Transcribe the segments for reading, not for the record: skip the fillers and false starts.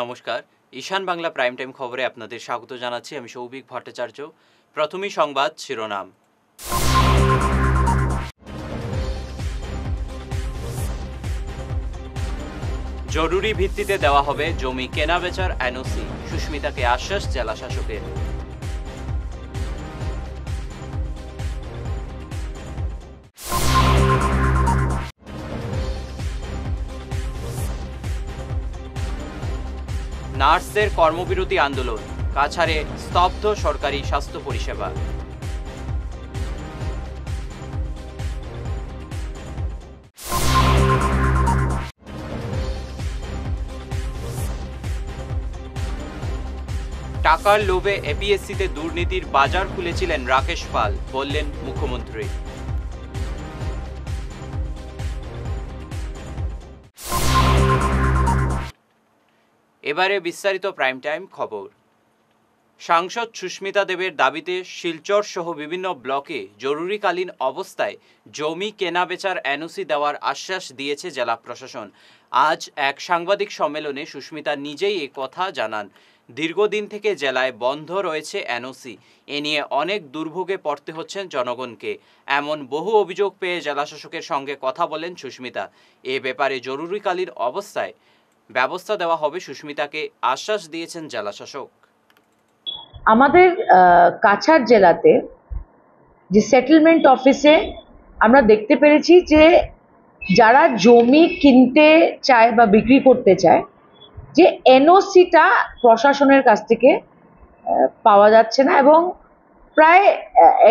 নমস্কার, ঈশান Bangla prime time খবরে আপনাদের স্বাগত জানাচ্ছি। আমি সৌভিক ভট্টাচার্য। প্রথমেই সংবাদ শিরোনাম। জরুরি ভিত্তিতে দেওয়া হবে জমি কেনাবেচার এনওসি, সুস্মিতাকে আশ্বাস জেলা শাসকের। নার্সদের কর্মবিরতি আন্দোলন, কাছাড়ে স্তব্ধ সরকারি স্বাস্থ্য পরিষেবা। টাকার লোভে এপিএসসিতে দুর্নীতির বাজার খুলেছিলেন রাকেশ পাল, বললেন মুখ্যমন্ত্রী। এবারে বিস্তারিত প্রাইম টাইম খবর। সাংসদ সুস্মিতা দেবের দাবিতে শিলচর সহ বিভিন্ন ব্লকে জরুরিকালীন অবস্থায় জমি কেনাবেচার এনওসি দেওয়ার আশ্বাস দিয়েছে জেলা প্রশাসন। আজ এক সাংবাদিক সম্মেলনে সুস্মিতা নিজেই এই কথা জানান। দীর্ঘদিন থেকে জেলায় বন্ধ রয়েছে এনওসি, এ নিয়ে অনেক দুর্ভোগে পড়তে হচ্ছেন জনগণকে। এমন বহু অভিযোগ পেয়ে জেলাশাসকের সঙ্গে কথা বলেন সুস্মিতা। এ ব্যাপারে জরুরিকালীন অবস্থায় ব্যবস্থা দেওয়া হবে, সুস্মিতাকে আশ্বাস দিয়েছেন জেলাশাসক। আমাদের কাছাড় জেলাতে যে সেটেলমেন্ট অফিসে আমরা দেখতে পেরেছি যে যারা জমি কিনতে চায় বা বিক্রি করতে চায়, যে এনওসিটা প্রশাসনের কাছ থেকে পাওয়া যাচ্ছে না এবং প্রায়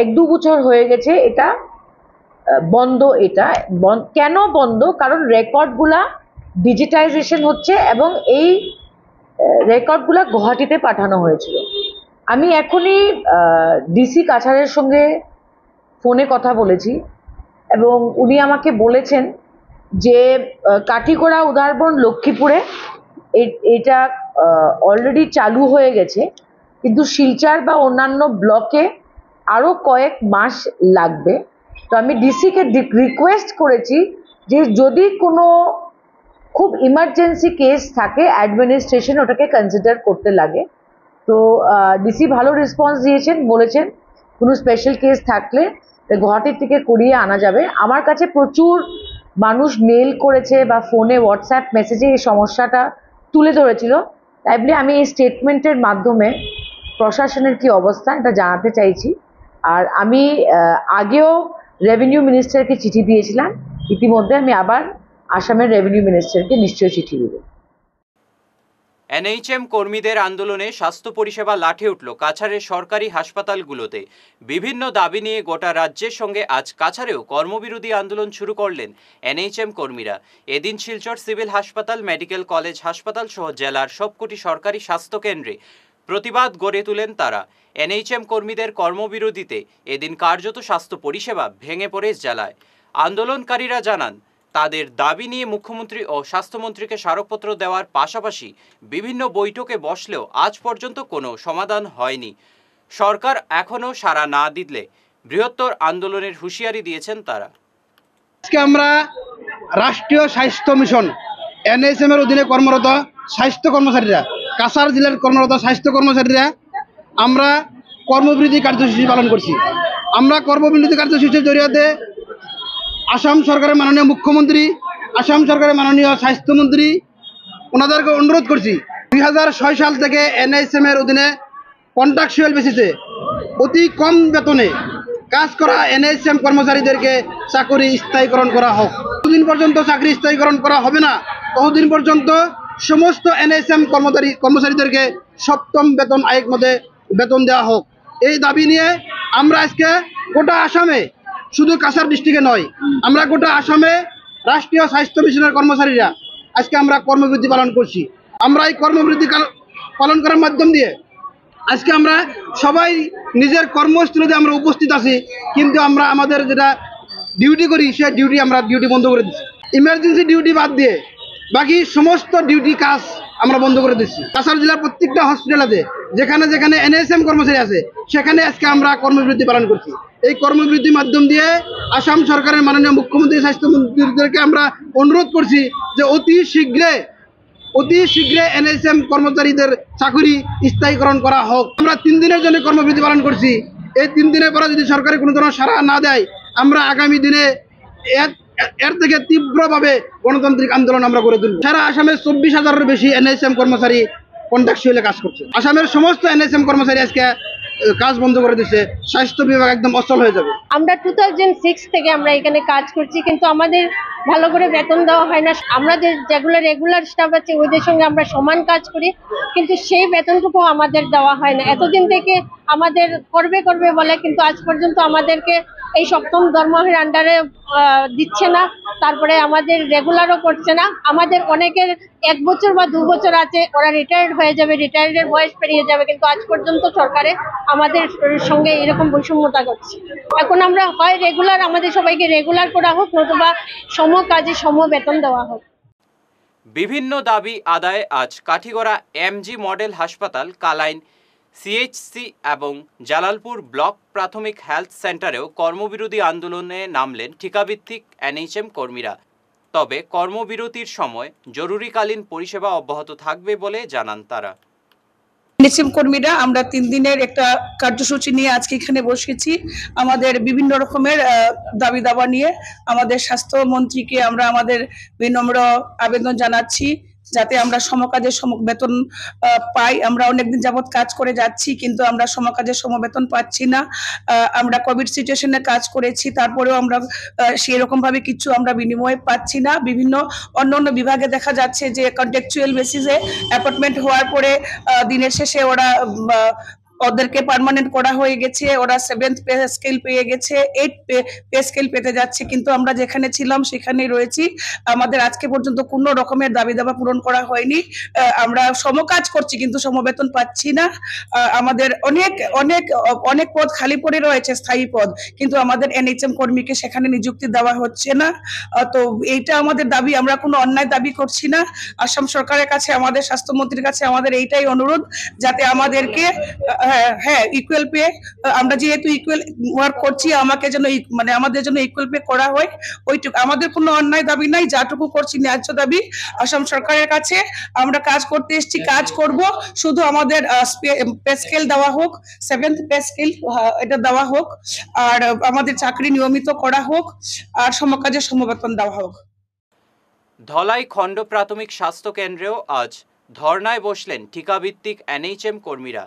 1-2 বছর হয়ে গেছে এটা বন্ধ। এটা কেন বন্ধ? কারণ রেকর্ডগুলা ডিজিটাইজেশন হচ্ছে এবং এই রেকর্ডগুলা গুয়াহাটিতে পাঠানো হয়েছিল। আমি এখনই ডিসি কাছাড়ের সঙ্গে ফোনে কথা বলেছি এবং উনি আমাকে বলেছেন যে কাঠিগড়া, উদারবন, লক্ষ্মীপুরে এটা অলরেডি চালু হয়ে গেছে, কিন্তু শিলচর বা অন্যান্য ব্লকে আরও কয়েক মাস লাগবে। তো আমি ডিসিকে রিকোয়েস্ট করেছি যে যদি কোনো খুব ইমার্জেন্সি কেস থাকে অ্যাডমিনিস্ট্রেশন ওটাকে কনসিডার করতে লাগে। তো ডিসি ভালো রেসপন্স দিয়েছেন, বলেছেন কোনো স্পেশাল কেস থাকলে গুয়াহাটির থেকে করিয়ে আনা যাবে। আমার কাছে প্রচুর মানুষ মেল করেছে বা ফোনে হোয়াটসঅ্যাপ মেসেজে এই সমস্যাটা তুলে ধরেছিল, তাই বলে আমি এই স্টেটমেন্টের মাধ্যমে প্রশাসনের কি অবস্থা এটা জানাতে চাইছি। আর আমি আগেও রেভিনিউ মিনিস্টারকে চিঠি দিয়েছিলাম, ইতিমধ্যে আমি আবার আসামের রেভিনিউ মিনিস্টারকে নিশ্চয়ই চিঠি দেব। এনএইচএম কর্মীদের আন্দোলনে স্বাস্থ্য পরিষেবা লাঠে উঠল কাছাড়ের সরকারি হাসপাতালগুলোতে। বিভিন্ন দাবি নিয়ে গোটা রাজ্যের সঙ্গে আজ কাছাড়েও কর্মবিরোধী আন্দোলন শুরু করলেন এনএইচএম কর্মীরা। এদিন শিলচর সিভিল হাসপাতাল, মেডিকেল কলেজ হাসপাতাল সহ জেলার সবকটি সরকারি স্বাস্থ্য কেন্দ্রে প্রতিবাদ গড়ে তোলেন তারা। এনএইচএম কর্মীদের কর্মবিরোধীতে এদিন কার্যত স্বাস্থ্য পরিষেবা ভেঙে পড়ে জেলায়। আন্দোলনকারীরা জানান, তাদের দাবি নিয়ে মুখ্যমন্ত্রী ও স্বাস্থ্যমন্ত্রীকে স্মারকপত্র দেওয়ার পাশাপাশি বিভিন্ন বৈঠকে বসলেও আজ পর্যন্ত কোনো সমাধান হয়নি। সরকার এখনও সাড়া না দিলে বৃহত্তর আন্দোলনের হুঁশিয়ারি দিয়েছেন তারা। আজকে আমরা রাষ্ট্রীয় স্বাস্থ্য মিশন এনএইচএম এর অধীনে কর্মরত স্বাস্থ্য কর্মচারীরা, কাছাড় জেলার কর্মরত স্বাস্থ্য কর্মচারীরা আমরা কর্মবিরতি কার্যসূচি পালন করছি। আমরা কর্মবিরতি কার্যসূচির জরিয়াতে আসাম সরকারের মাননীয় মুখ্যমন্ত্রী, আসাম সরকারের মাননীয় স্বাস্থ্যমন্ত্রী ওনাদেরকে অনুরোধ করছি 2006 সাল থেকে এনএইচএম এর অধীনে কন্ট্রাকচুয়াল বেসিসে অতি কম বেতনে কাজ করা এনএইচএম কর্মচারীদেরকে চাকরি স্থায়ীকরণ করা হোক। যতদিন পর্যন্ত চাকরি স্থায়ীকরণ করা হবে না ততদিন পর্যন্ত সমস্ত এনএইচএম কর্মচারীদেরকে 7ম বেতন আয়োগ মধ্যে বেতন দেওয়া হোক। এই দাবি নিয়ে আমরা আজকে গোটা আসামে, শুধু কাছাড় ডিস্ট্রিক্টে নয়, আমরা গোটা আসামে রাষ্ট্রীয় স্বাস্থ্য মিশনের কর্মচারীরা আজকে আমরা কর্মবিরতি পালন করছি। আমরা এই কর্মবিরতি পালন করার মাধ্যম দিয়ে আজকে আমরা সবাই নিজের কর্মস্থলীতে আমরা উপস্থিত আছি, কিন্তু আমরা আমাদের যেটা ডিউটি করি সেই ডিউটি বন্ধ করে দিচ্ছি। ইমার্জেন্সি ডিউটি বাদ দিয়ে বাকি সমস্ত ডিউটি কাজ আমরা বন্ধ করে দিচ্ছি। কাছাড় জেলার প্রত্যেকটা হসপিটালে যেখানে যেখানে এনএইচএম কর্মচারী আছে সেখানে আজকে আমরা কর্মবিরতি পালন করছি। এই কর্মবিরতির মাধ্যম দিয়ে আসাম সরকারের মাননীয় মুখ্যমন্ত্রী, স্বাস্থ্যমন্ত্রীদেরকে আমরা অনুরোধ করছি যে অতি শীঘ্রে অতি শীঘ্রই এনএইচএম কর্মচারীদের চাকরি স্থায়ীকরণ করা হোক। আমরা 3 দিনের জন্য কর্মবিরতি পালন করছি। এই 3 দিনের পরে যদি সরকারি কোনো ধরনের সাড়া না দেয়, আমরা আগামী দিনে এর থেকে তীব্রভাবে গণতান্ত্রিক আন্দোলন আমরা করে তুলব। সারা আসামে 24,000-এর বেশি এনএইচএম কর্মচারী কন্ট্রাকচুয়ালি কাজ করছে। আসামের সমস্ত এনএইচএম কর্মচারী আজকে কাজ বন্ধ করে দিচ্ছে। স্বাস্থ্য বিভাগ একদম অচল হয়ে যাবে। আমরা 2006 থেকে আমরা এখানে কাজ করছি, কিন্তু আমাদের ভালো করে বেতন দেওয়া হয় না। আমরা যেগুলো রেগুলার স্টাফ আছে ওদের সঙ্গে আমরা সমান কাজ করি, কিন্তু সেই বেতনটুকু আমাদের দেওয়া হয় না। এতদিন থেকে আমাদের করবে বলে, কিন্তু আজ পর্যন্ত আমাদেরকে এই 7ম দরমহার আন্ডারে দিচ্ছে না। তারপরে আমাদের রেগুলারও করছে না। আমাদের অনেকের 1 বছর বা 2 বছর আছে, ওরা রিটায়ার্ড হয়ে যাবে, রিটায়ার্ডের বয়স পেরিয়ে যাবে, কিন্তু আজ পর্যন্ত সরকারে আমাদের সঙ্গে এরকম বৈষম্যতা করছে। এখন আমরা হয় রেগুলার, আমাদের সবাইকে রেগুলার করা হোক, নতুবা সম কাজে সম বেতন দেওয়া হোক। বিভিন্ন দাবি আদায়ে আজ কাঠিগড়া এমজি মডেল হাসপাতাল, কালাইন সিএইচসি এবং জালালপুর ব্লক প্রাথমিক হেলথ সেন্টারেও কর্মবিরোধী আন্দোলনে নামলেন ঠিকাভিত্তিক এনএইচএম কর্মীরা। তবে কর্মবিরতির সময় জরুরিকালীন পরিষেবা অব্যাহত থাকবে বলে জানান তারা। এনএইচএম কর্মীরা আমরা 3 দিনের একটা কার্যসূচি নিয়ে আজকে এখানে বসেছি। আমাদের বিভিন্ন রকমের দাবি দাবা নিয়ে আমাদের স্বাস্থ্যমন্ত্রীকে আমরা আমাদের বিনম্র আবেদন জানাচ্ছি যাতে আমরা সমকাজের বেতন পাই। আমরা অনেকদিন যাবৎ কাজ করে যাচ্ছি, কিন্তু আমরা সমকাজের বেতন পাচ্ছি না। আমরা কোভিড সিচুয়েশনে কাজ করেছি, তারপরেও আমরা সেরকম ভাবে কিছু আমরা বিনিময় পাচ্ছি না। বিভিন্ন অন্য বিভাগে দেখা যাচ্ছে যে কন্ট্রাকচুয়াল বেসিসে অ্যাপয়েন্টমেন্ট হওয়ার পরে দিনের শেষে ওরা ওদেরকে পার্মানেন্ট করা হয়ে গেছে, ওরা 7th পে স্কেল পেয়ে গেছে, 8th পে স্কেল পেতে যাচ্ছে, কিন্তু আমরা যেখানে ছিলাম সেখানেই রয়েছি। আমাদের আজকে পর্যন্ত কোনো রকমের দাবি দাবা পূরণ করা হয়নি। আমরা সমকাজ করছি কিন্তু সমবেতন পাচ্ছি না। আমাদের অনেক পদ খালি পড়ে রয়েছে, স্থায়ী পদ, কিন্তু আমাদের এনএইচএম কর্মীকে সেখানে নিযুক্তি দেওয়া হচ্ছে না। তো এইটা আমাদের দাবি, আমরা কোনো অন্যায় দাবি করছি না। আসাম সরকারের কাছে, আমাদের স্বাস্থ্যমন্ত্রীর কাছে আমাদের এইটাই অনুরোধ, যাতে আমাদেরকে ইকুয়াল পে, আমরা যেহেতু ইকুয়াল ওয়ার্ক করছি, আমাদের জন্য ইকুয়াল পে করা হয়। ওইটুকু আমাদের কোনো অন্যায় দাবি নাই, যাটুকু করছি ন্যায্য দাবি আসাম সরকারের কাছে। আমরা কাজ করতে এসেছি, কাজ করব, শুধু আমাদের পে স্কেল দেওয়া হোক, 7th পে স্কেল এটা দেওয়া হোক, আর আমাদের চাকরি নিয়মিত করা হোক, আর সমকাজের সমবেতন দেওয়া হোক। ধলাই খণ্ড প্রাথমিক স্বাস্থ্য কেন্দ্রেও আজ ধর্নায় বসলেন ঠিকাভিত্তিক এনএইচএম কর্মীরা।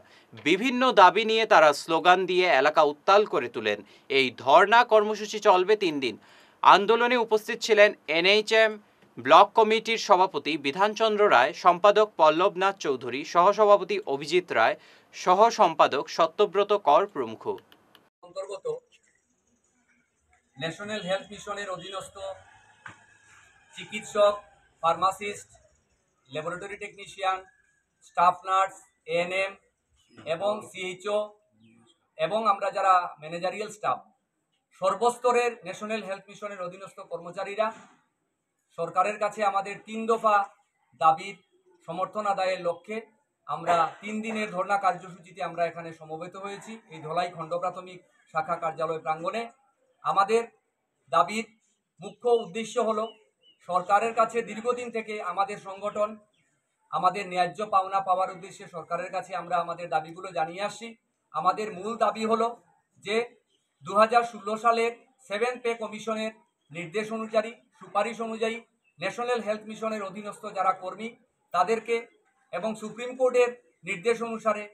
বিভিন্ন দাবি নিয়ে তারা স্লোগান দিয়ে এলাকা উত্তাল করে তোলেন। এই ধর্না কর্মসূচি চলবে 3 দিন। আন্দোলনে উপস্থিত ছিলেন এনএইচএম ব্লক কমিটির সভাপতি বিধানচন্দ্র রায়, সম্পাদক পল্লবনাথ চৌধুরী, সহসভাপতি অভিজিৎ রায়, সহ সম্পাদক সত্যব্রত কর প্রমুখ। অন্তর্গত ন্যাশনাল হেলথ মিশনের অধীনস্থ চিকিৎসক, pharmacist, laboratory technician, staff nurse, ANM এবং সিএইচও এবং আমরা যারা ম্যানেজারিয়াল স্টাফ, সর্বস্তরের ন্যাশনাল হেলথ মিশনের অধীনস্থ কর্মচারীরা সরকারের কাছে আমাদের 3 দফা দাবির সমর্থন আদায়ের লক্ষ্যে আমরা 3 দিনের ধর্ণা কার্যসূচিতে আমরা এখানে সমবেত হয়েছি এই ধলাই খণ্ড প্রাথমিক শাখা কার্যালয় প্রাঙ্গণে। আমাদের দাবির মুখ্য উদ্দেশ্য হলো সরকারের কাছে দীর্ঘদিন থেকে আমাদের সংগঠন আমাদের ন্যায্য পাওনা পাওয়ার উদ্দেশ্যে সরকারের কাছে আমরা আমাদের দাবিগুলো জানিয়ে আসছি। আমাদের মূল দাবি হলো যে 2016 সালের 7th পে কমিশনের নির্দেশ অনুযায়ী, সুপারিশ অনুযায়ী ন্যাশনাল হেলথ মিশনের অধীনস্থ যারা কর্মী তাদেরকে এবং সুপ্রিম কোর্টের নির্দেশ অনুসারে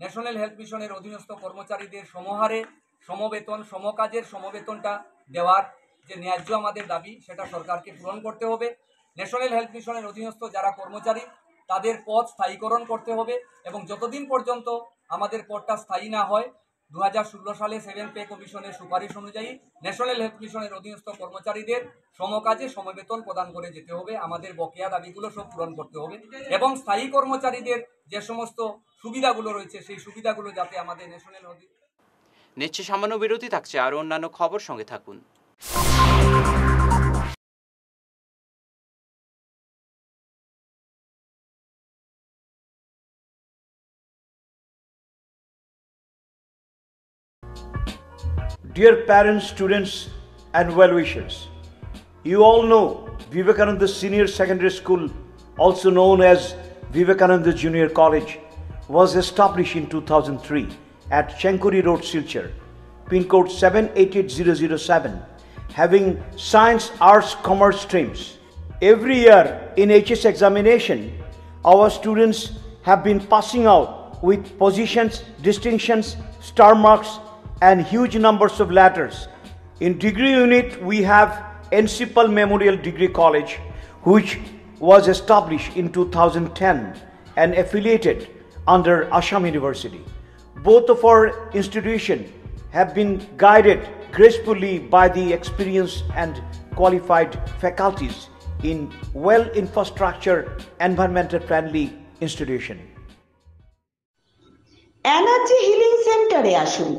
ন্যাশনাল হেলথ মিশনের অধীনস্থ কর্মচারীদের সমহারে সমবেতন, সমকাজের সমবেতনটা দেওয়ার যে ন্যায্য আমাদের দাবি, সেটা সরকারকে পূরণ করতে হবে। ন্যাশনাল হেলথ মিশনের অধীনস্থ যারা কর্মচারী তাদের পদ স্থায়ীকরণ করতে হবে এবং যতদিন পর্যন্ত আমাদের পদটা স্থায়ী না হয় 2016 সালে 7th পে কমিশনের সুপারিশ অনুযায়ী ন্যাশনাল হেলথ মিশনের অধীনস্থ কর্মচারীদের সমকাজে সমবেতন প্রদান করে যেতে হবে। আমাদের বকেয়া দাবিগুলো সব পূরণ করতে হবে এবং স্থায়ী কর্মচারীদের যে সমস্ত সুবিধাগুলো রয়েছে সেই সুবিধাগুলো যাতে আমাদের ন্যাশনাল নিচ্ছে সামান্য বিরতি, থাকছে আর অন্যান্য খবর, সঙ্গে থাকুন। Dear parents, students and well-wishers, you all know Vivekananda Senior Secondary School also known as Vivekananda Junior College, was established in 2003 at Chenkuri Road, Silchar, pin code 788007, having science, arts, commerce streams. Every year in HS examination, our students have been passing out with positions, distinctions, star marks, and huge numbers of letters. In degree unit, we have Encipal Memorial Degree College, which was established in 2010 and affiliated under Assam University. Both of our institutions have been guided gracefully by the experienced and qualified faculties in well-infrastructure, environmental-friendly institution. Energy healing সেন্টারে আসুন।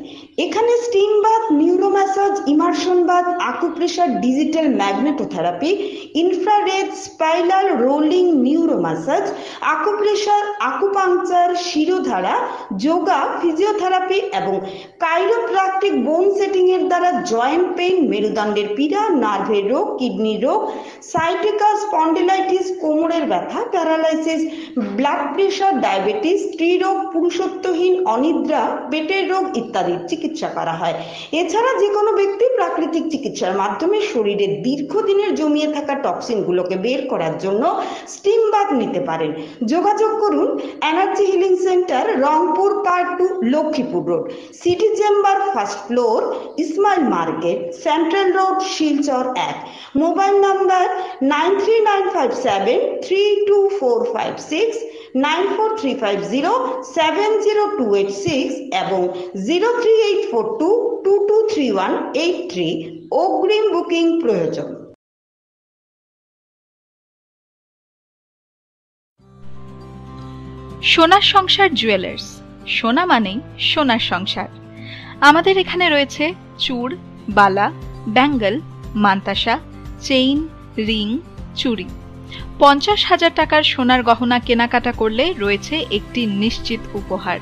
এখানে steam bath, neuro massage, immersion bath, acupressure, digital magnetotherapy, infrared, spiral, rolling, neuro massage, acupressure, acupuncture, shirodhara, yoga, physiotherapy এবং chiropractic bone setting এর দ্বারা joint pain, মেরুদণ্ডের পীড়া, নার্ভের রোগ, কিডনির রোগ, সাইটিকা, স্পন্ডিলাইটিস, কোমরের ব্যথা, প্যারালাইসিস, ব্লাড প্রেশার, ডায়াবেটিস, স্ত্রীরোগ, পুরুষত্বহীন, অনিদ্রা, পেটের রোগ ইত্যাদির চিকিৎসা করা হয়। এছাড়া যে কোনো ব্যক্তি প্রাকৃতিক চিকিৎসার মাধ্যমে শরীরে দীর্ঘদিনের জমিয়ে থাকা টক্সিনগুলোকে বের করার জন্য স্টিম বাথ নিতে পারেন। যোগাযোগ করুন energy healing centre, Rangpur part 2, Lakshmipur road, city chamber, first floor, Ismail market, central road, Silchar 1। Mobile number 9395732456, 9435070286 এবং 03842223183। অগ্রিম বুকিং প্রয়োজন। সোনার সংসার জুয়েলার্স, সোনা মানেই সোনার সংসার। আমাদের এখানে রয়েছে চূড়, বালা, ব্যাঙ্গল, মান্তাসা, চেইন, রিং, চুড়ি। 50,000 টাকার সোনার গহনা কেনাকাটা করলে রয়েছে একটি নিশ্চিত উপহার।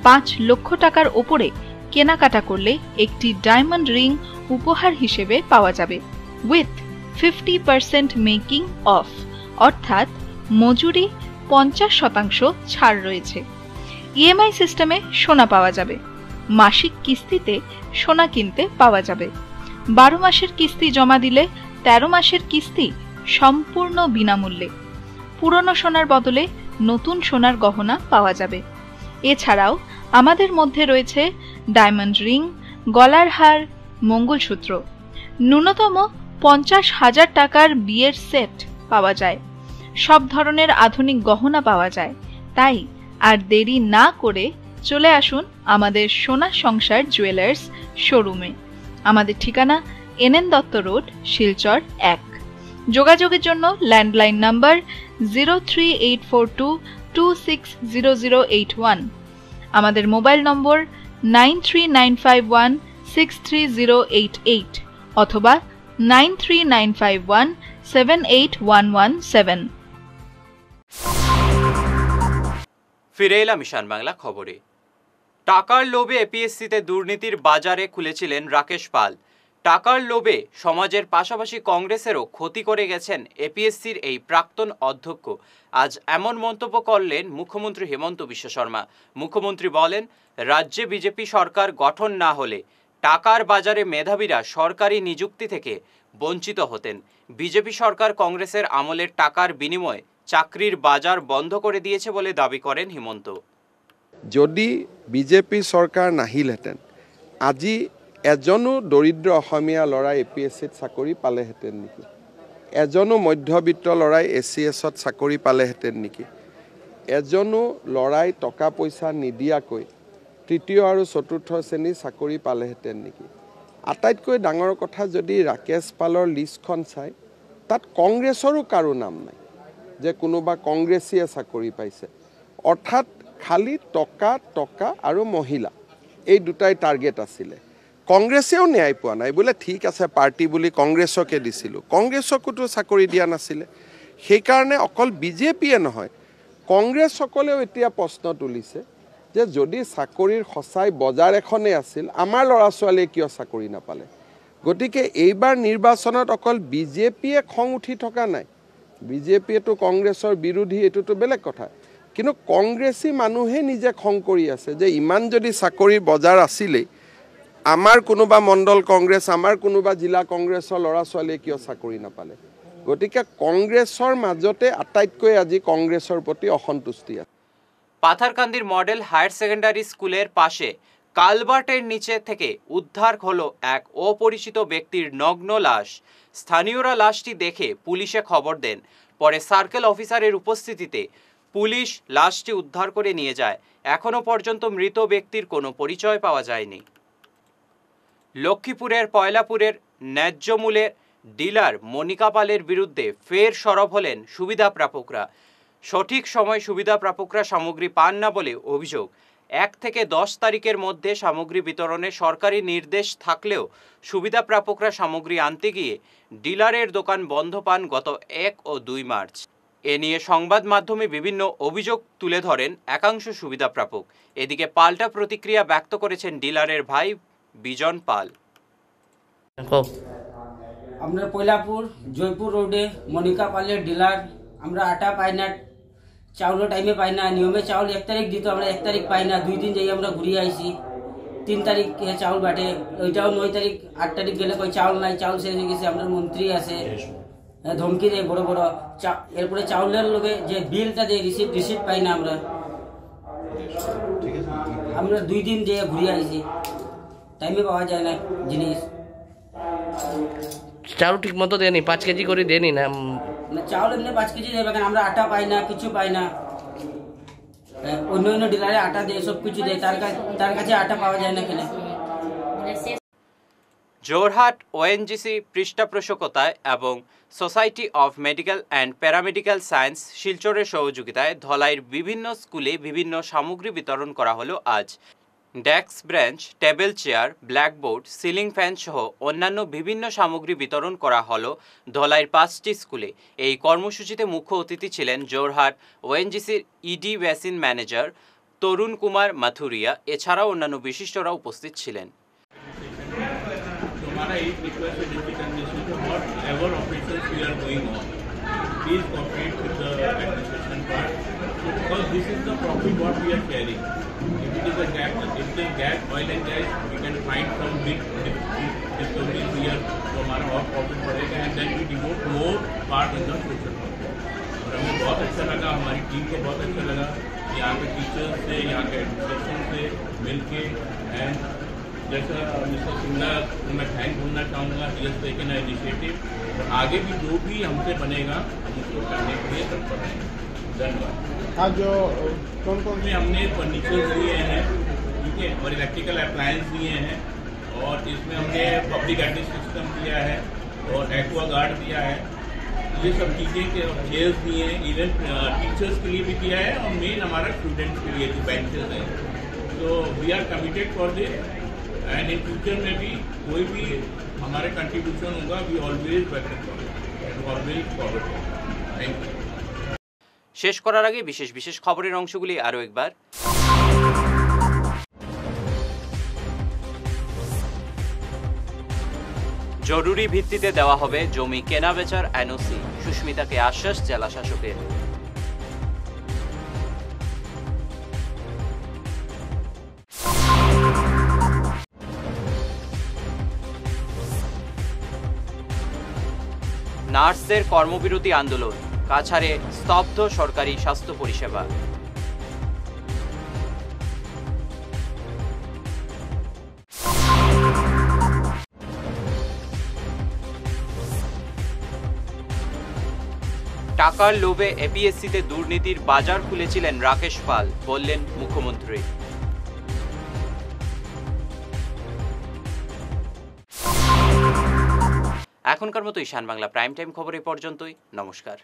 5 লক্ষ টাকার ওপরে কেনাকাটা করলে একটি ডায়মন্ড রিং উপহার হিসেবে পাওয়া যাবে উইথ 50% মেকিং অফ, অর্থাৎ মজুরি 50% ছাড় রয়েছে। ইএমআই সিস্টেমে সোনা পাওয়া যাবে। মাসিক কিস্তিতে সোনা কিনতে পাওয়া যাবে। 12 মাসের কিস্তি জমা দিলে 13 মাসের কিস্তি সম্পূর্ণ বিনামূল্যে। পুরনো সোনার বদলে নতুন সোনার গহনা পাওয়া যাবে। এছাড়াও আমাদের মধ্যে রয়েছে ডায়মন্ড রিং, গলার হার, মঙ্গলসূত্র। ন্যূনতম 50,000 টাকার বিয়ের সেট পাওয়া যায়। সব ধরনের আধুনিক গহনা পাওয়া যায়। তাই আর দেরি না করে চলে আসুন আমাদের সোনা সংসার জুয়েলার্স শোরুমে। আমাদের ঠিকানা NN দত্ত রোড, শিলচর 1। যোগাযোগের জন্য ল্যান্ডলাইন নাম্বার 03842260081, আমাদের মোবাইল নম্বর 9395163088 অথবা 9395178117। ফিরে এলাম ঈশান বাংলা খবরে। টাকার লোভে এপিএসসিতে দুর্নীতির বাজারে খুলেছিলেন রাকেশ পাল। টাকার লোভে সমাজের পাশাপাশি কংগ্রেসেরও ক্ষতি করে গেছেন এপিএসসির এই প্রাক্তন অধ্যক্ষ। আজ এমন মন্তব্য করলেন মুখ্যমন্ত্রী হেমন্ত বিশ্ব শর্মা। মুখ্যমন্ত্রী বলেন, রাজ্যে বিজেপি সরকার গঠন না হলে টাকার বাজারে মেধাবীরা সরকারি নিযুক্তি থেকে বঞ্চিত হতেন। বিজেপি সরকার কংগ্রেসের আমলের টাকার বিনিময়ে চাকরির বাজার বন্ধ করে দিয়েছে বলে দাবি করেন হিমন্ত। যদি বিজেপি চৰকাৰ নাহিলহেঁতেন আজি এজনো দৰিদ্ৰ অসমীয়া ল'ৰাই এপিএছচিত চাকৰি পালেহেঁতেন নেকি? এজনো মধ্যবিত্ত ল'ৰাই এচিএছত চাকৰি পালেহেঁতেন নেকি? এজনো ল'ৰাই টকা পইচা নিদিয়াকৈ তৃতীয় আৰু চতুৰ্থ শ্ৰেণীৰ চাকৰি পালেহেঁতেন নেকি? আটাইতকৈ ডাঙৰ কথা, যদি ৰাকেশ পালৰ লিষ্টখন চাই তাত কংগ্ৰেছৰো কাৰো নাম নাই যে কোনোবা কংগ্ৰেছীয়ে চাকৰি পাইছে। অৰ্থাৎ খালি টকা টকা আৰু মহিলা, এই দুটাই টাৰ্গেট আছিলে। কংগ্ৰেছেও ন্যায় পোৱা নাই। বোলে ঠিক আছে, পাৰ্টি বুলি কংগ্ৰেছকে দিছিলোঁ, কংগ্ৰেছকোতো চাকৰি দিয়া নাছিলে। সেইকাৰণে অকল বিজেপিয়ে নহয়, কংগ্ৰেছসকলেও এতিয়া প্ৰশ্ন তুলিছে যে যদি চাকৰিৰ সঁচাই বজাৰ এখনেই আছিল, আমাৰ ল'ৰা ছোৱালীয়ে কিয় চাকৰি নাপালে? গতিকে এইবাৰ নিৰ্বাচনত অকল বিজেপিয়ে খং উঠি থকা নাই, বিজেপিয়েতো কংগ্ৰেছৰ বিৰোধী, এইটোতো বেলেগ কথা। কিন্তু কংগ্ৰেছী মানুহে নিজে খং কৰি আছে যে ইমান যদি চাকৰিৰ বজাৰ আছিলেই, আমাৰ কোনোবা মণ্ডল কংগ্ৰেছ, আমাৰ কোনোবা জিলা কংগ্ৰেছৰ ল'ৰা ছোৱালীয়ে কিয় চাকৰি নাপালে। গতিকে কংগ্ৰেছৰ মাজতে আটাইতকৈ আজি কংগ্ৰেছৰ প্ৰতি অসন্তুষ্টি আছে। পাথারকান্দির মডেল হায়ার সেকেন্ডারি স্কুলের পাশে কালভার্টের নিচে থেকে উদ্ধার হলো এক অপরিচিত ব্যক্তির নগ্ন লাশ। স্থানীয়রা লাশটি দেখে পুলিশে খবর দেন। পরে সার্কেল অফিসারের উপস্থিতিতে পুলিশ লাশটি উদ্ধার করে নিয়ে যায়। এখনো পর্যন্ত মৃত ব্যক্তির কোনো পরিচয় পাওয়া যায়নি। লক্ষ্মীপুরের পয়লাপুরের ন্যায্যমূল্যের ডিলার মনিকা পালের বিরুদ্ধে ফের সরব হলেন সুবিধাপ্রাপকরা। সঠিক সময় সুবিধাপ্রাপকরা সামগ্রী পান না বলে অভিযোগ। 1 থেকে 10 তারিখের মধ্যে সামগ্রী বিতরণে সরকারি নির্দেশ থাকলেও সুবিধাপ্রাপকরা সামগ্রী আনতে গিয়ে ডিলারের দোকান বন্ধ পান গত 1 ও 2 মার্চ। এ নিয়ে সংবাদ মাধ্যমে বিভিন্ন অভিযোগ তুলে ধরেন একাংশ সুবিধাপ্রাপক। এদিকে পাল্টা প্রতিক্রিয়া ব্যক্ত করেছেন ডিলারের ভাই বিজন পাল। আমরা পয়লাপুর জয়পুর রোডে মনিকা পালের ডিলার। আমরা আটা পাই না, চাউলও টাইমে পাই না। নিয়মে চাউল 1 তারিখ দিত, আমরা 1 তারিখ পাই না। 2 দিন যাই আমরা ঘুরিয়ে আইছি। 3 তারিখ চাউল বাটে, ওইটাও 9 তারিখ 8 তারিখ গেলে কই চাউল নাই, চাউল শেষ হয়ে গেছে। আমরা মন্ত্রী আছে ধমকি দেয় বড় বড়। এরপরে চাউলের লগে যে বিলটা দেয় রিসিপ্ট পাই না। আমরা 2 দিন যে ঘুরিয়ে আইছি, টাইমে পাওয়া যায় না জিনিস। চাউল ঠিক মতো দেয়নি, 5 কেজি করে দেয়নি না। চাউল এমনি 5 কেজি দেবে, কারণ আমরা আটা পাই না, কিছু পাই না। অন্য অন্য ডিলারে আটা দেয়, সব কিছু দেয়, তার কাছে আটা পাওয়া যায় না কেন। জোরহাট ওএনজিসি পৃষ্ঠপোষকতায় এবং society of medical and paramedical science শিলচরের সহযোগিতায় ধলাইয়ের বিভিন্ন স্কুলে বিভিন্ন সামগ্রী বিতরণ করা হলো আজ। Desk bench, table chair, blackboard, ceiling fan সহ অন্যান্য বিভিন্ন সামগ্রী বিতরণ করা হলো ধলাইয়ের 5টি স্কুলে। এই কর্মসূচিতে মুখ্য অতিথি ছিলেন জোরহাট ওএনজিসির ED basin manager Tarun Kumar Mathuria. এছাড়াও অন্যান্য বিশিষ্টরা উপস্থিত ছিলেন। हमारा एक रिक्वेस्ट है district administration for ever operations we are going on, please cooperate with the administration part, because this is the profit what we are sharing. If it is a gap, if the gas, oil and gas, we can find some big discoveries here, तो हमारा और profit बढ़ेगा and then we devote more part in the social work. और हमें बहुत अच्छा लगा, हमारी टीम को बहुत अच्छा लगा, यहाँ के टीचर्स से, यहाँ के एडमिनिस्ट्रेशन से मिलके। एंड जैसा मिस्टर सिंगला को मैं थैंक बोलना चाहूँगा, he has taken a initiative. और आगे भी जो भी हमसे बनेगा हम उसको करने के लिए तत्पर रहेंगे। धन्यवाद। आज जो कौन में हमने फर्नीचर्स दिए हैं, ठीक है, और इलेक्ट्रिकल अप्लायंस दिए हैं, और इसमें हमने पब्लिक एड्रेस सिस्टम दिया है और एक्वा गार्ड दिया है। ये सब चीज़ें के चेयर्स दिए हैं, इवन टीचर्स के लिए भी दिया है, और मेन हमारा स्टूडेंट्स के लिए जो बेंचेस हैं। तो we are committed for this and in future में भी कोई भी हमारे कंट्रीब्यूशन होगा, we always welcome for it and always forward. Thank you. শেষ করার আগে বিশেষ বিশেষ খবরের অংশগুলি আরও একবার। জরুরি ভিত্তিতে দেওয়া হবে জমি কেনাবেচার এনওসি, সুস্মিতাকে আশ্বাস জেলা শাসকের। নার্সদের কর্মবিরতি আন্দোলন, কাছাড়ে স্তব্ধ সরকারি স্বাস্থ্য পরিষেবা। টাকার লোভে এপিএসসিতে দুর্নীতির বাজার খুলেছিলেন রাকেশ পাল, বললেন মুখ্যমন্ত্রী। এখনকার মতো ঈশান বাংলা প্রাইম টাইম খবর এ পর্যন্তই। নমস্কার।